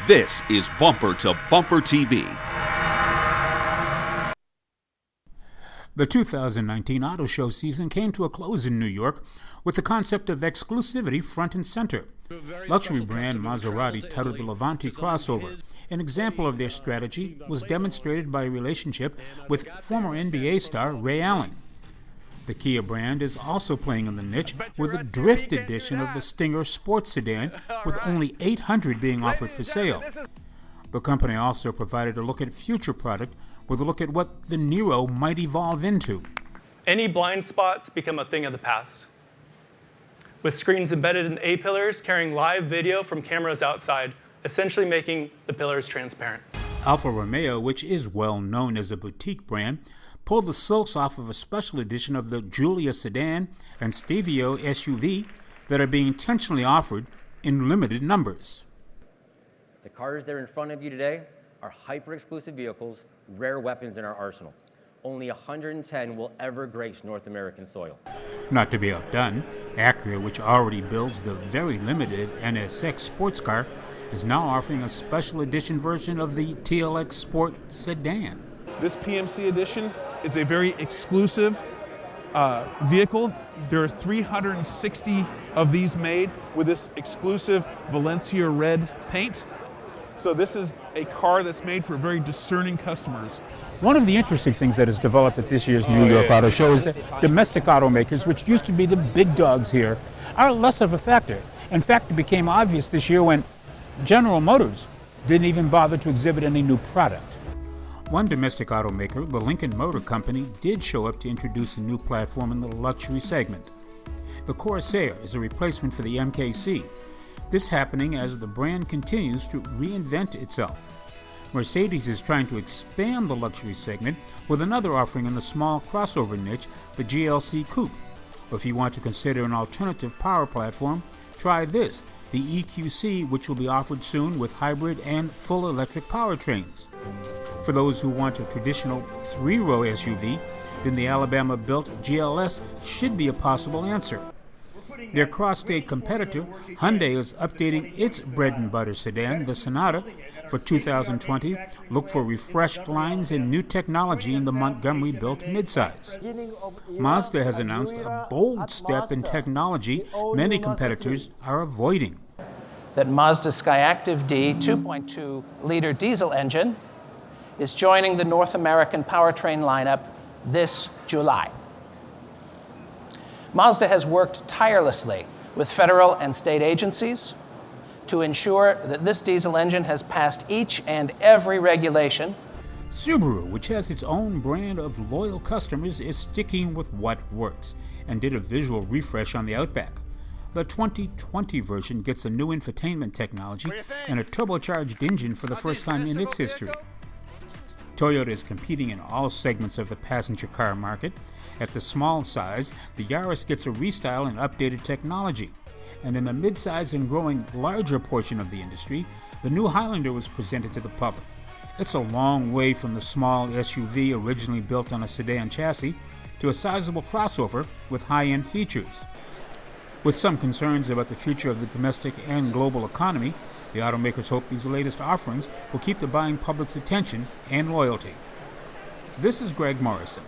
This is Bumper to Bumper TV. The 2019 auto show season came to a close in New York with the concept of exclusivity front and center. Luxury brand Maserati touted the Levante crossover. An example of their strategy was demonstrated by a relationship with former NBA star Ray Allen. The Kia brand is also playing in the niche with a drift edition of the Stinger sports sedan, with only 800 being offered for sale. The company also provided a look at future product with a look at what the Nero might evolve into. Any blind spots become a thing of the past, with screens embedded in A-pillars carrying live video from cameras outside, essentially making the pillars transparent. Alfa Romeo, which is well known as a boutique brand, pulled the silks off of a special edition of the Giulia sedan and Stelvio SUV that are being intentionally offered in limited numbers. The cars that are in front of you today are hyper-exclusive vehicles, rare weapons in our arsenal. Only 110 will ever grace North American soil. Not to be outdone, Acura, which already builds the very limited NSX sports car, is now offering a special edition version of the TLX Sport sedan. This PMC edition is a very exclusive vehicle. There are 360 of these made with this exclusive Valencia red paint. So this is a car that's made for very discerning customers. One of the interesting things that has developed at this year's New York Auto Show is that domestic automakers, which used to be the big dogs here, are less of a factor. In fact, it became obvious this year when General Motors didn't even bother to exhibit any new product. One domestic automaker, the Lincoln Motor Company, did show up to introduce a new platform in the luxury segment. The Corsair is a replacement for the MKC. This happening as the brand continues to reinvent itself. Mercedes is trying to expand the luxury segment with another offering in the small crossover niche, the GLC Coupe. Or if you want to consider an alternative power platform, try this, the EQC, which will be offered soon with hybrid and full electric powertrains. For those who want a traditional three-row SUV, then the Alabama-built GLS should be a possible answer. Their cross-state competitor, Hyundai, is updating its bread-and-butter sedan, the Sonata. For 2020, look for refreshed lines and new technology in the Montgomery-built midsize. Mazda has announced a bold step in technology many competitors are avoiding. That Mazda Skyactiv D 2.2-liter diesel engine is joining the North American powertrain lineup this July. Mazda has worked tirelessly with federal and state agencies to ensure that this diesel engine has passed each and every regulation. Subaru, which has its own brand of loyal customers, is sticking with what works and did a visual refresh on the Outback. The 2020 version gets a new infotainment technology and a turbocharged engine for the first time in its history. Toyota is competing in all segments of the passenger car market. At the small size, the Yaris gets a restyle and updated technology. And in the midsize and growing larger portion of the industry, the new Highlander was presented to the public. It's a long way from the small SUV originally built on a sedan chassis to a sizable crossover with high-end features. With some concerns about the future of the domestic and global economy, the automakers hope these latest offerings will keep the buying public's attention and loyalty. This is Greg Morrison.